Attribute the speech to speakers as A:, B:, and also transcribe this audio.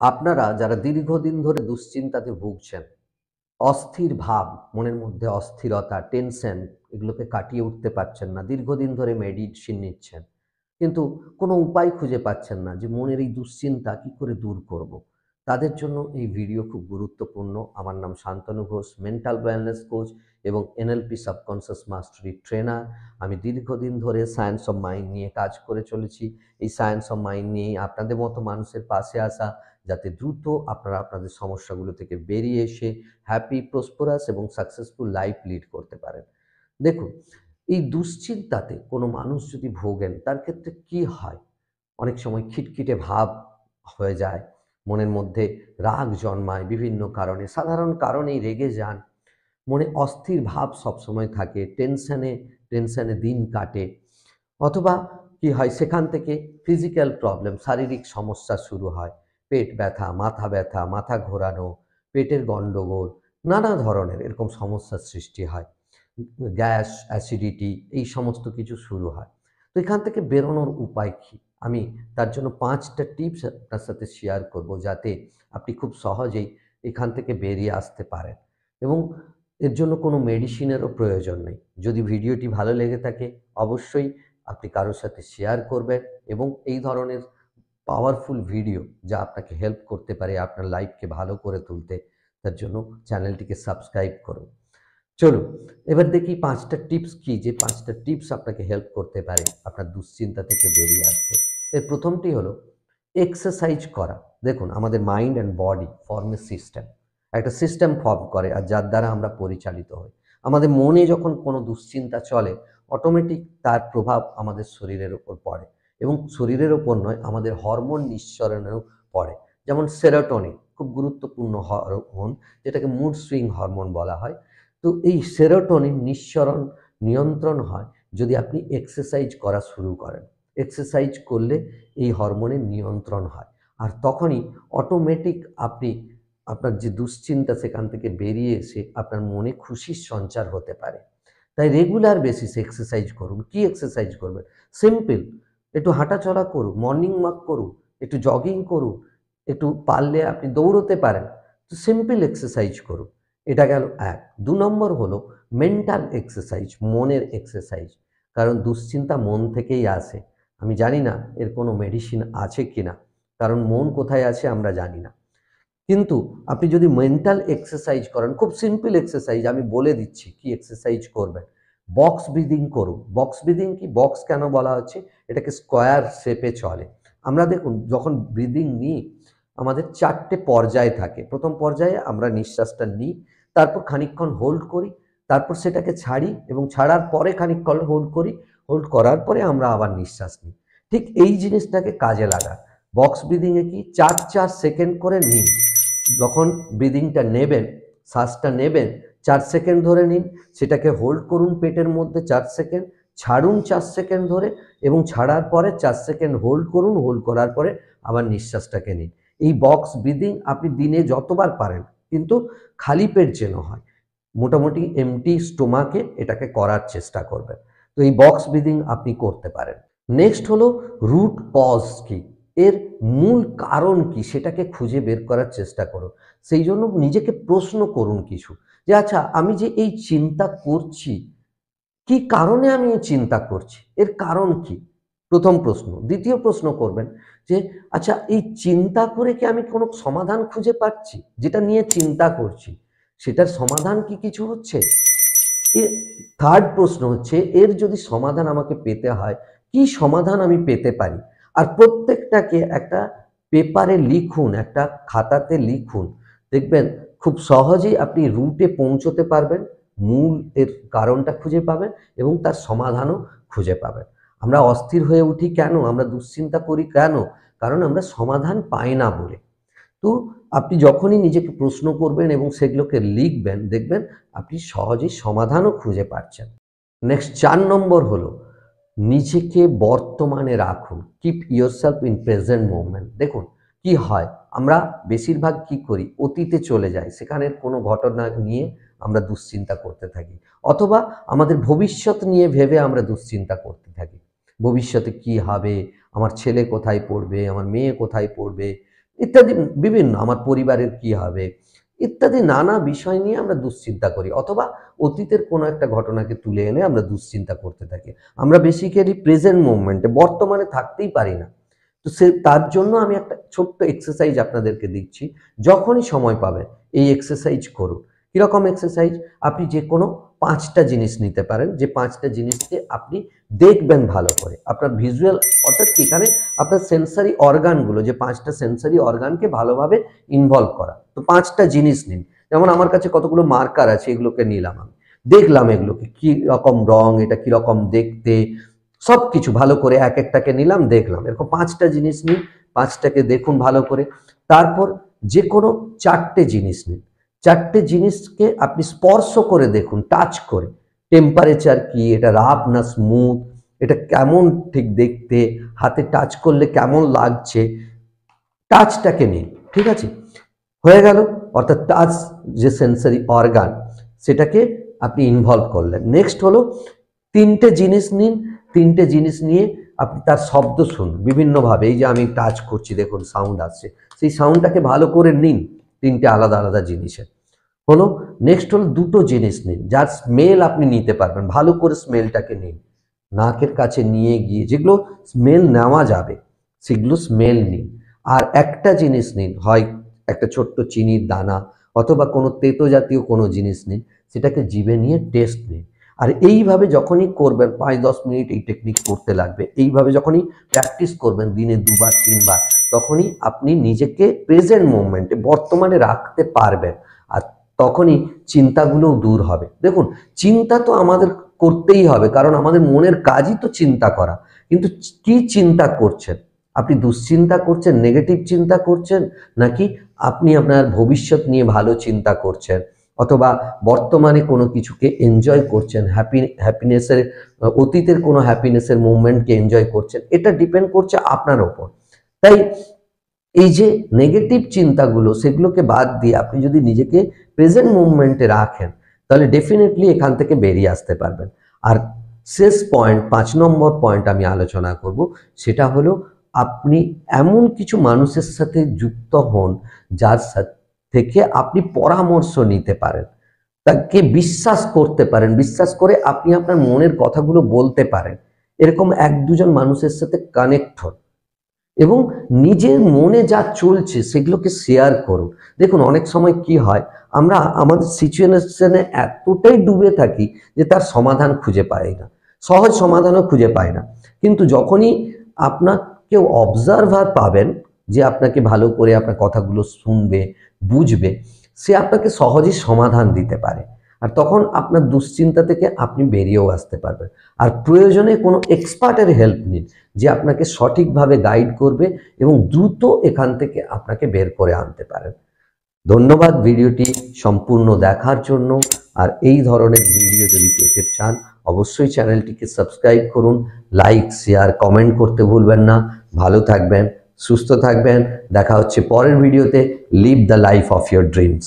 A: আপনারা যারা দীর্ঘদিন ধরে দুশ্চিন্তাতে ভুগছেন, অস্থির ভাব, মনের মধ্যে অস্থিরতা, টেনশন এগুলোকে কাটিয়ে উঠতে পারছেন না। দীর্ঘদিন ধরে মেডিসিন নিচ্ছেন। কিন্তু কোনো উপায় খুঁজে পাচ্ছেন না যে মনের এই দুশ্চিন্তা কি করে দূর করব? তাদের জন্য এই ভিডিও খুব গুরুত্বপূর্ণ। আমার নাম Shantanu Ghosh, mental wellness coach এবং এনএলপি সাবকনসিয়াস মাস্টারি ট্রেনার। আমি দীর্ঘদিন ধরে সায়েন্স অফ মাইন্ড নিয়ে কাজ করে চলেছি। এই সায়েন্স অফ মাইন্ড নিয়েই আপনাদের মতো মানুষের পাশে আসা, যাতে দ্রুত আপনারা আপনাদের সমস্যাগুলো থেকে বেরিয়ে এসে হ্যাপি, প্রসপারাস এবং সাকসেসফুল লাইফ লিড করতে পারেন। দেখুন, এই দুশ্চিন্তাতে কোনো মানুষ যদি ভোগেন, তার ক্ষেত্রে কি হয়? অনেক সময় খিটখিটে ভাব হয়ে যায়, মনের মধ্যে রাগ জন্মায় বিভিন্ন কারণে, সাধারণ কারণেই রেগে যান, মনে অস্থির ভাব সবসময় থাকে, টেনশনে দিন কাটে। অথবা কি হয়, সেখান থেকে ফিজিক্যাল প্রবলেম, শারীরিক সমস্যা শুরু হয়। পেট ব্যথা, মাথা ঘোরানো, পেটের গন্ডগোল, নানা ধরনের এরকম সমস্যার সৃষ্টি হয়। গ্যাস, অ্যাসিডিটি এই সমস্ত কিছু শুরু হয়। তো এখান থেকে বেরোনোর উপায় কী? আমি তার জন্য ৫টা টিপস আপনার সাথে শেয়ার করব, যাতে আপনি খুব সহজেই এখান থেকে বেরিয়ে আসতে পারেন এবং এর জন্য কোনো মেডিসিনেরও প্রয়োজন নেই। যদি ভিডিওটি ভালো লেগে থাকে, অবশ্যই আপনি কারোর সাথে শেয়ার করবেন এবং এই ধরনের পাওয়ারফুল ভিডিও যা আপনাকে হেল্প করতে পারে আপনার লাইফকে ভালো করে তুলতে, তার জন্য চ্যানেলটিকে সাবস্ক্রাইব করুন। চলুন এবার দেখি ৫টা টিপস কী, যে ৫টা টিপস আপনাকে হেল্প করতে পারে আপনার দুশ্চিন্তা থেকে বেরিয়ে আসতে। এর প্রথমটি হলো এক্সারসাইজ করা। দেখুন, আমাদের mind and body form a system. একটা সিস্টেম ফর্ম করে, আর যার দ্বারা আমরা পরিচালিত হই। আমাদের মনে যখন কোনো দুশ্চিন্তা চলে, অটোমেটিক তার প্রভাব আমাদের শরীরের উপর পড়ে এবং শরীরের ওপর নয়, আমাদের হরমোন নিঃসরণেও পড়ে। যেমন সেরোটোনিন খুব গুরুত্বপূর্ণ হরমোন, যেটাকে মুড সুইং হরমোন বলা হয়। তো এই সেরোটোনিন নিয়ন্ত্রণ হয় যদি আপনি এক্সারসাইজ করা শুরু করেন। এক্সারসাইজ করলে এই হরমোনের নিয়ন্ত্রণ হয়, আর তখনই অটোমেটিক আপনি আপনার যে দুশ্চিন্তা, সেখান থেকে বেরিয়ে এসে আপনার মনে খুশির সঞ্চার হতে পারে। তাই রেগুলার বেসিসে এক্সারসাইজ করুন। কি এক্সারসাইজ করবেন? সিম্পল, একটু হাঁটাচলা করুন, মর্নিং ওয়াক করুন, একটু জগিং করুন, একটু পারলে আপনি দৌড়তে পারেন। তো সিম্পল এক্সারসাইজ করুন। এটা গেল ১। ২ নম্বর হলো মেন্টাল এক্সারসাইজ, মনের এক্সারসাইজ। কারণ দুশ্চিন্তা মন থেকেই আসে। আমি জানি না এর কোনো মেডিসিন আছে কিনা, কারণ মন কোথায় আছে আমরা জানি না। কিন্তু আপনি যদি মেন্টাল এক্সারসাইজ করেন, খুব সিম্পল এক্সারসাইজ, আমি বলে দিচ্ছি কি এক্সারসাইজ করবেন। বক্স ব্রিদিং করুন। বক্স ব্রিদিং কি, বক্স কেন বলা হচ্ছে? এটাকে স্কোয়ার শেপে চলে। আমরা দেখুন, যখন ব্রিদিং নিই, আমাদের ৪টে পর্যায় থাকে। প্রথম পর্যায়ে আমরা নিঃশ্বাসটা নিই, তারপর খানিকক্ষণ হোল্ড করি, তারপর সেটাকে ছাড়ি এবং ছাড়ার পরে খানিকক্ষণ হোল্ড করি, হোল্ড করার পরে আমরা আবার নিঃশ্বাস নিই। ঠিক এই জিনিসটাকে কাজে লাগান। বক্স ব্রিদিংয়ে কি ৪ সেকেন্ড করে নিন। যখন ব্রিদিংটা নেবেন, শ্বাসটা নেবেন, ৪ সেকেন্ড ধরে নিন, সেটাকে হোল্ড করুন পেটের মধ্যে ৪ সেকেন্ড, ছাড়ুন ৪ সেকেন্ড ধরে এবং ছাড়ার পরে ৪ সেকেন্ড হোল্ড করুন, হোল্ড করার পরে আবার নিঃশ্বাসটাকে নিন। এই বক্স ব্রিদিং আপনি দিনে যতবার পারেন, কিন্তু খালি পেট যেন হয়, মোটামুটি এমটি স্টোমাকে এটাকে করার চেষ্টা করবেন। তো এই বক্স ব্রিদিং আপনি করতে পারেন। নেক্সট হলো রুট কজ কি, এর মূল কারণ কি সেটাকে খুঁজে বের করার চেষ্টা করুন। সেই জন্য নিজেকে প্রশ্ন করুন কিছু, যে আচ্ছা আমি যে এই চিন্তা করছি, কি কারণে আমি এই চিন্তা করছি, এর কারণ কি? প্রথম প্রশ্ন। দ্বিতীয় প্রশ্ন করবেন যে আচ্ছা এই চিন্তা করে কি আমি কোনো সমাধান খুঁজে পাচ্ছি? যেটা নিয়ে চিন্তা করছি সেটার সমাধান কি কিছু হচ্ছে? এর থার্ড প্রশ্ন হচ্ছে, এর যদি সমাধান আমাকে পেতে হয়, কি সমাধান আমি পেতে পারি? আর প্রত্যেকটাকে একটা পেপারে লিখুন, একটা খাতাতে লিখুন। দেখবেন খুব সহজেই আপনি রুটে পৌঁছতে পারবেন, মূল এর কারণটা খুঁজে পাবেন এবং তার সমাধানও খুঁজে পাবেন। আমরা অস্থির হয়ে উঠি কেন? আমরা দুশ্চিন্তা করি কেন? কারণ আমরা সমাধান পাই না বলে। তো আপনি যখনই নিজেকে প্রশ্ন করবেন এবং সেগুলোকে লিখবেন, দেখবেন আপনি সহজেই সমাধানও খুঁজে পাচ্ছেন। নেক্সট ৪ নম্বর হলো নিজেকে বর্তমানে রাখুন। Keep yourself in present moment. দেখুন কি হয়, আমরা বেশিরভাগ কি করি, অতীতে চলে যাই, সেখানের কোনো ঘটনা নিয়ে আমরা দুশ্চিন্তা করতে থাকি, অথবা আমাদের ভবিষ্যৎ নিয়ে ভেবে আমরা দুশ্চিন্তা করতে থাকি। ভবিষ্যতে কি হবে, আমার ছেলে কোথায় পড়বে, আমার মেয়ে কোথায় পড়বে, ইত্যাদি বিভিন্ন, আমার পরিবারের কি হবে ইত্যাদি নানা বিষয় নিয়ে আমরা দুশ্চিন্তা করি, অথবা অতীতের কোনো একটা ঘটনাকে তুলে এনে আমরা দুশ্চিন্তা করতে থাকি। আমরা বেসিক্যালি প্রেজেন্ট মুভমেন্টে বর্তমানে থাকতেই পারি না। তো তার জন্য আমি একটা ছোট্ট এক্সারসাইজ আপনাদেরকে দিচ্ছি, যখনই সময় পাবেন এই এক্সারসাইজ করুন। কিরকম এক্সারসাইজ? আপনি যে কোনো 5টা জিনিস নিতে পারেন, যে 5টা জিনিসকে আপনি দেখবেন ভালো করে। আপনার ভিজুয়াল, অর্থাৎ কি, এখানে আপনার সেন্সারি অর্গানগুলো, যে 5টা সেন্সারি অর্গানকে ভালোভাবে ইনভলভ করা। তো 5টা জিনিস নিন। যেমন আমার কাছে কতগুলো মার্কার আছে, এগুলোকে নিলাম, আমি দেখলাম এগুলোকে কি রকম রং, এটা কি রকম দেখতে, সবকিছু ভালো করে এক একটাকে নিলাম, দেখলাম। এরকম 5টা জিনিস নিন, 5টাকে দেখুন ভালো করে। তারপর যে কোনো 4টে জিনিস নিন, 4টে জিনিসকে আপনি স্পর্শ করে দেখুন, টাচ করে। টেম্পারেচার কি, এটা রাফ না স্মুথ, এটা কেমন ঠিক দেখতে, হাতে টাচ করলে কেমন লাগছে, টাচটাকে নিন। ঠিক আছে, হয়ে গেল। অর্থাৎ টাচ যে সেন্সারি অর্গান, সেটাকে আপনি ইনভলভ করলেন। নেক্সট হলো 3টে জিনিস নিন, 3টে জিনিস নিয়ে আপনি তার শব্দ শুনুন বিভিন্নভাবে। এই যে আমি টাচ করছি, দেখুন সাউন্ড আসছে, সেই সাউন্ডটাকে ভালো করে নিন। 3টে আলাদা আলাদা জিনিসের হলো। নেক্সট হলো 2টো জিনিস নিন, যার স্মেল আপনি নিতে পারবেন, ভালো করে স্মেলটাকে নিন। নাকের কাছে নিয়ে গিয়ে যেগুলো স্মেল নেওয়া যাবে সেগুলো স্মেল নিন। আর একটা জিনিস নিন, হয় একটা ছোট্ট চিনির দানা অথবা কোনো তেতো জাতীয় কোনো জিনিস নিন, সেটাকে জিভে নিয়ে টেস্ট নিন। আর এইভাবে যখনই করবেন, 5-10 মিনিট এই টেকনিক করতে লাগবে। এইভাবে যখনই প্র্যাকটিস করবেন দিনে 2বার 3বার, তখনই আপনি নিজেকে প্রেজেন্ট মুভমেন্টে, বর্তমানে রাখতে পারবেন। আর তখনই চিন্তাগুলোও দূর হবে। দেখুন, চিন্তা তো আমাদের করতেই হবে, কারণ আমাদের মনের কাজই তো চিন্তা করা। কিন্তু কি চিন্তা করছেন? আপনি দুশ্চিন্তা করছেন, নেগেটিভ চিন্তা করছেন, নাকি আপনি আপনার ভবিষ্যৎ নিয়ে ভালো চিন্তা করছেন, অথবা বর্তমানে কোনো কিছুকে এনজয় করছেন, হ্যাপিনেসের, অতীতের কোনো হ্যাপিনেসের মুভমেন্টকে এনজয় করছেন? এটা ডিপেন্ড করছে আপনার ওপর। তাই এই যে নেগেটিভ চিন্তাগুলো, সেগুলোকে বাদ দিয়ে আপনি যদি নিজেকে প্রেজেন্ট মুভমেন্টে রাখেন, তাহলে ডেফিনেটলি এখান থেকে বেরিয়ে আসতে পারবেন। আর শেষ পয়েন্ট, 5 নম্বর পয়েন্ট আমি আলোচনা করব, সেটা হলো আপনি এমন কিছু মানুষের সাথে যুক্ত হন যার থেকে আপনি পরামর্শ নিতে পারেন, তাকে বিশ্বাস করতে পারেন, বিশ্বাস করে আপনি আপনার মনের কথাগুলো বলতে পারেন। এরকম 1-2জন মানুষের সাথে কানেক্ট হন এবং নিজের মনে যা চলছে সেগুলোকে শেয়ার করুন। দেখুন, অনেক সময় কি হয়, আমরা আমাদের সিচুয়েশনে এতটাই ডুবে থাকি যে তার সমাধান খুঁজে পাই না, সহজ সমাধানও খুঁজে পাই না। কিন্তু যখনই আপনার কেউ অবজারভার পাবেন, যে আপনাকে ভালো করে আপনার কথাগুলো শুনবে, বুঝবে, সে আপনাকে সহজেই সমাধান দিতে পারে। আর তখন আপনার দুশ্চিন্তা থেকে আপনি বেরিয়েও আসতে পারবেন। আর প্রয়োজনে কোনো এক্সপার্টের হেল্প নিন, যে আপনাকে সঠিকভাবে গাইড করবে এবং দ্রুত এখান থেকে আপনাকে বের করে আনতে পারেন। ধন্যবাদ ভিডিওটি সম্পূর্ণ দেখার জন্য। আর এই ধরনের ভিডিও যদি পেতে চান, অবশ্যই চ্যানেলটিকে সাবস্ক্রাইব করুন, লাইক, শেয়ার, কমেন্ট করতে ভুলবেন না। ভালো থাকবেন, সুস্থ থাকবেন। দেখা হচ্ছে পরের ভিডিওতে। Live the life of your dreams.